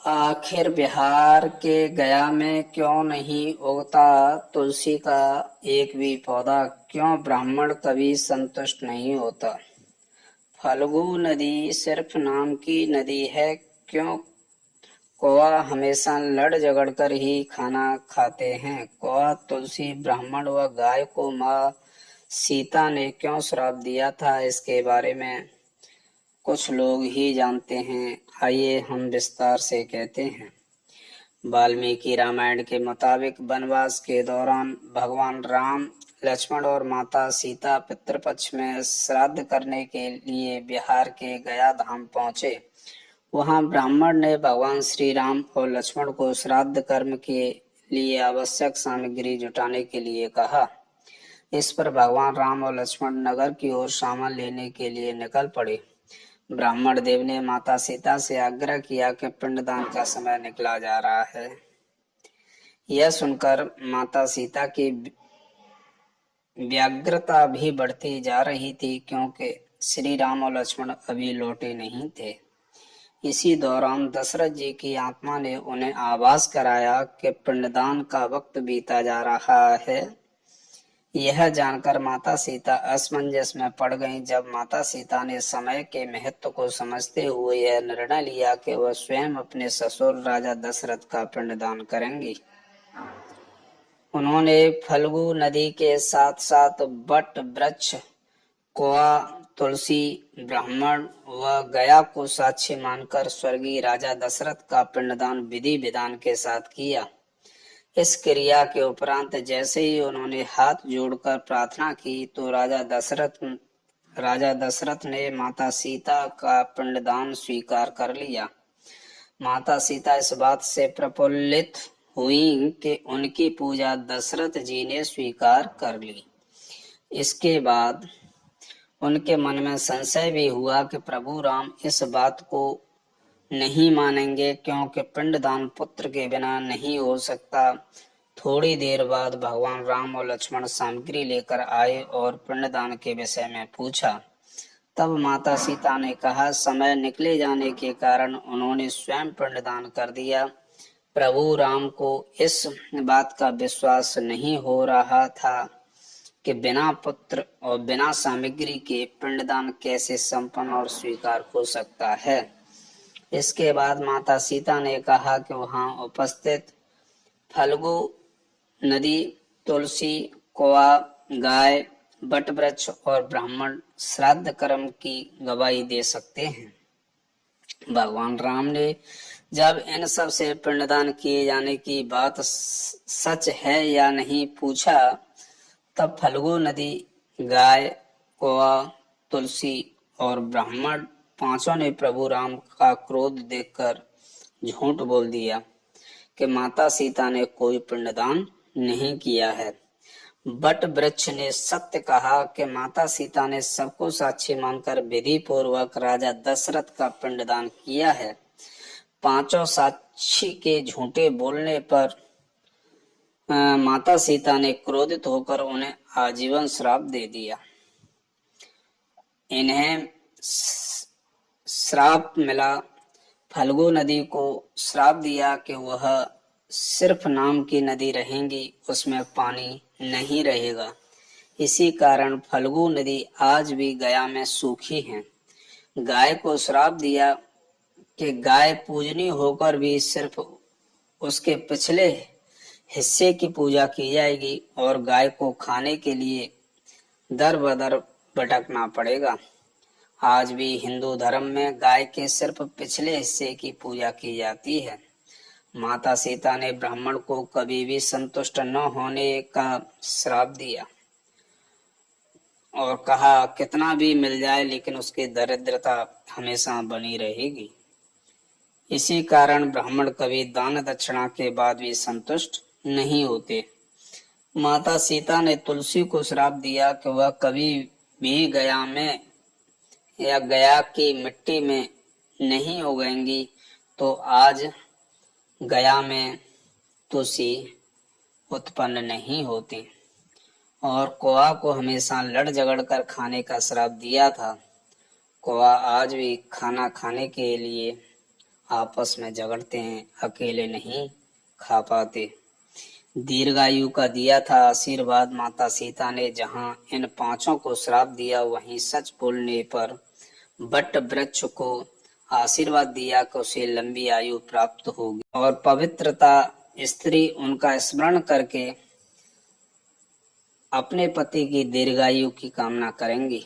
आखिर बिहार के गया में क्यों नहीं उगता तुलसी का एक भी पौधा? क्यों ब्राह्मण कभी संतुष्ट नहीं होता? फल्गु नदी सिर्फ नाम की नदी है। क्यों कौवा हमेशा लड़ झगड़ कर ही खाना खाते हैं? कौवा, तुलसी, ब्राह्मण व गाय को माँ सीता ने क्यों श्राप दिया था, इसके बारे में कुछ लोग ही जानते हैं। आइए हम विस्तार से कहते हैं। वाल्मीकि रामायण के मुताबिक वनवास के दौरान भगवान राम, लक्ष्मण और माता सीता पितृपक्ष में श्राद्ध करने के लिए बिहार के गया धाम पहुंचे। वहां ब्राह्मण ने भगवान श्री राम और लक्ष्मण को श्राद्ध कर्म के लिए आवश्यक सामग्री जुटाने के लिए कहा। इस पर भगवान राम और लक्ष्मण नगर की ओर सामान लेने के लिए निकल पड़े। ब्राह्मण देव ने माता सीता से आग्रह किया कि पिंडदान का समय निकला जा रहा है। यह सुनकर माता सीता की व्यग्रता भी बढ़ती जा रही थी, क्योंकि श्री राम और लक्ष्मण अभी लौटे नहीं थे। इसी दौरान दशरथ जी की आत्मा ने उन्हें आभास कराया कि पिंडदान का वक्त बीता जा रहा है। यह जानकर माता सीता असमंजस में पड़ गईं। जब माता सीता ने समय के महत्व को समझते हुए यह निर्णय लिया कि वह स्वयं अपने ससुर राजा दशरथ का पिंडदान करेंगी, उन्होंने फल्गु नदी के साथ साथ बट वृक्ष, कौवा, तुलसी, ब्राह्मण व गया को साक्षी मानकर स्वर्गीय राजा दशरथ का पिंडदान विधि विधान के साथ किया। इस क्रिया के उपरांत जैसे ही उन्होंने हाथ जोड़कर प्रार्थना की तो राजा दशरथ ने माता सीता का पिंडदान स्वीकार कर लिया। माता सीता इस बात से प्रफुल्लित हुई कि उनकी पूजा दशरथ जी ने स्वीकार कर ली। इसके बाद उनके मन में संशय भी हुआ कि प्रभु राम इस बात को नहीं मानेंगे, क्योंकि पिंडदान पुत्र के बिना नहीं हो सकता। थोड़ी देर बाद भगवान राम और लक्ष्मण सामग्री लेकर आए और पिंडदान के विषय में पूछा। तब माता सीता ने कहा, समय निकले जाने के कारण उन्होंने स्वयं पिंडदान कर दिया। प्रभु राम को इस बात का विश्वास नहीं हो रहा था कि बिना पुत्र और बिना सामग्री के पिंडदान कैसे संपन्न और स्वीकार हो सकता है। इसके बाद माता सीता ने कहा कि वहां उपस्थित फल्गु नदी, तुलसी, कौवा, गाय, बट वृक्ष और ब्राह्मण श्राद्ध कर्म की गवाही दे सकते हैं। भगवान राम ने जब इन सब से पिंडदान किए जाने की बात सच है या नहीं पूछा, तब फल्गु नदी, गाय, कौवा, तुलसी और ब्राह्मण पांचों ने प्रभु राम का क्रोध देखकर झूठ बोल दिया कि माता सीता ने कोई पिंडदान नहीं किया है। बट वृक्ष ने सत्य कहा कि माता सीता ने सबको साक्षी मानकर विधि पूर्वक राजा दशरथ का पिंडदान किया है। पांचों साक्षी के झूठे बोलने पर माता सीता ने क्रोधित होकर उन्हें आजीवन श्राप दे दिया। इन्हें श्राप मिला। फल्गु नदी को श्राप दिया कि वह सिर्फ नाम की नदी रहेंगी, उसमें पानी नहीं रहेगा। इसी कारण फल्गु नदी आज भी गया में सूखी है। गाय को श्राप दिया कि गाय पूजनीय होकर भी सिर्फ उसके पिछले हिस्से की पूजा की जाएगी और गाय को खाने के लिए दर बदर भटकना पड़ेगा। आज भी हिंदू धर्म में गाय के सिर्फ पिछले हिस्से की पूजा की जाती है। माता सीता ने ब्राह्मण को कभी भी संतुष्ट न होने का श्राप दिया और कहा, कितना भी मिल जाए लेकिन उसकी दरिद्रता हमेशा बनी रहेगी। इसी कारण ब्राह्मण कभी दान दक्षिणा के बाद भी संतुष्ट नहीं होते। माता सीता ने तुलसी को श्राप दिया कि वह कभी भी गया में या गया की मिट्टी में नहीं उगेंगी, तो आज गया में तुलसी उत्पन्न नहीं होती। और कौवा को हमेशा लड़ झगड़ कर खाने का श्राप दिया था। कौवा आज भी खाना खाने के लिए आपस में झगड़ते हैं, अकेले नहीं खा पाते। दीर्घायु का दिया था आशीर्वाद माता सीता ने, जहां इन पांचों को श्राप दिया वहीं सच बोलने पर वट वृक्ष को आशीर्वाद दिया कि उसे लंबी आयु प्राप्त होगी और पवित्रता स्त्री उनका स्मरण करके अपने पति की दीर्घायु की कामना करेंगी।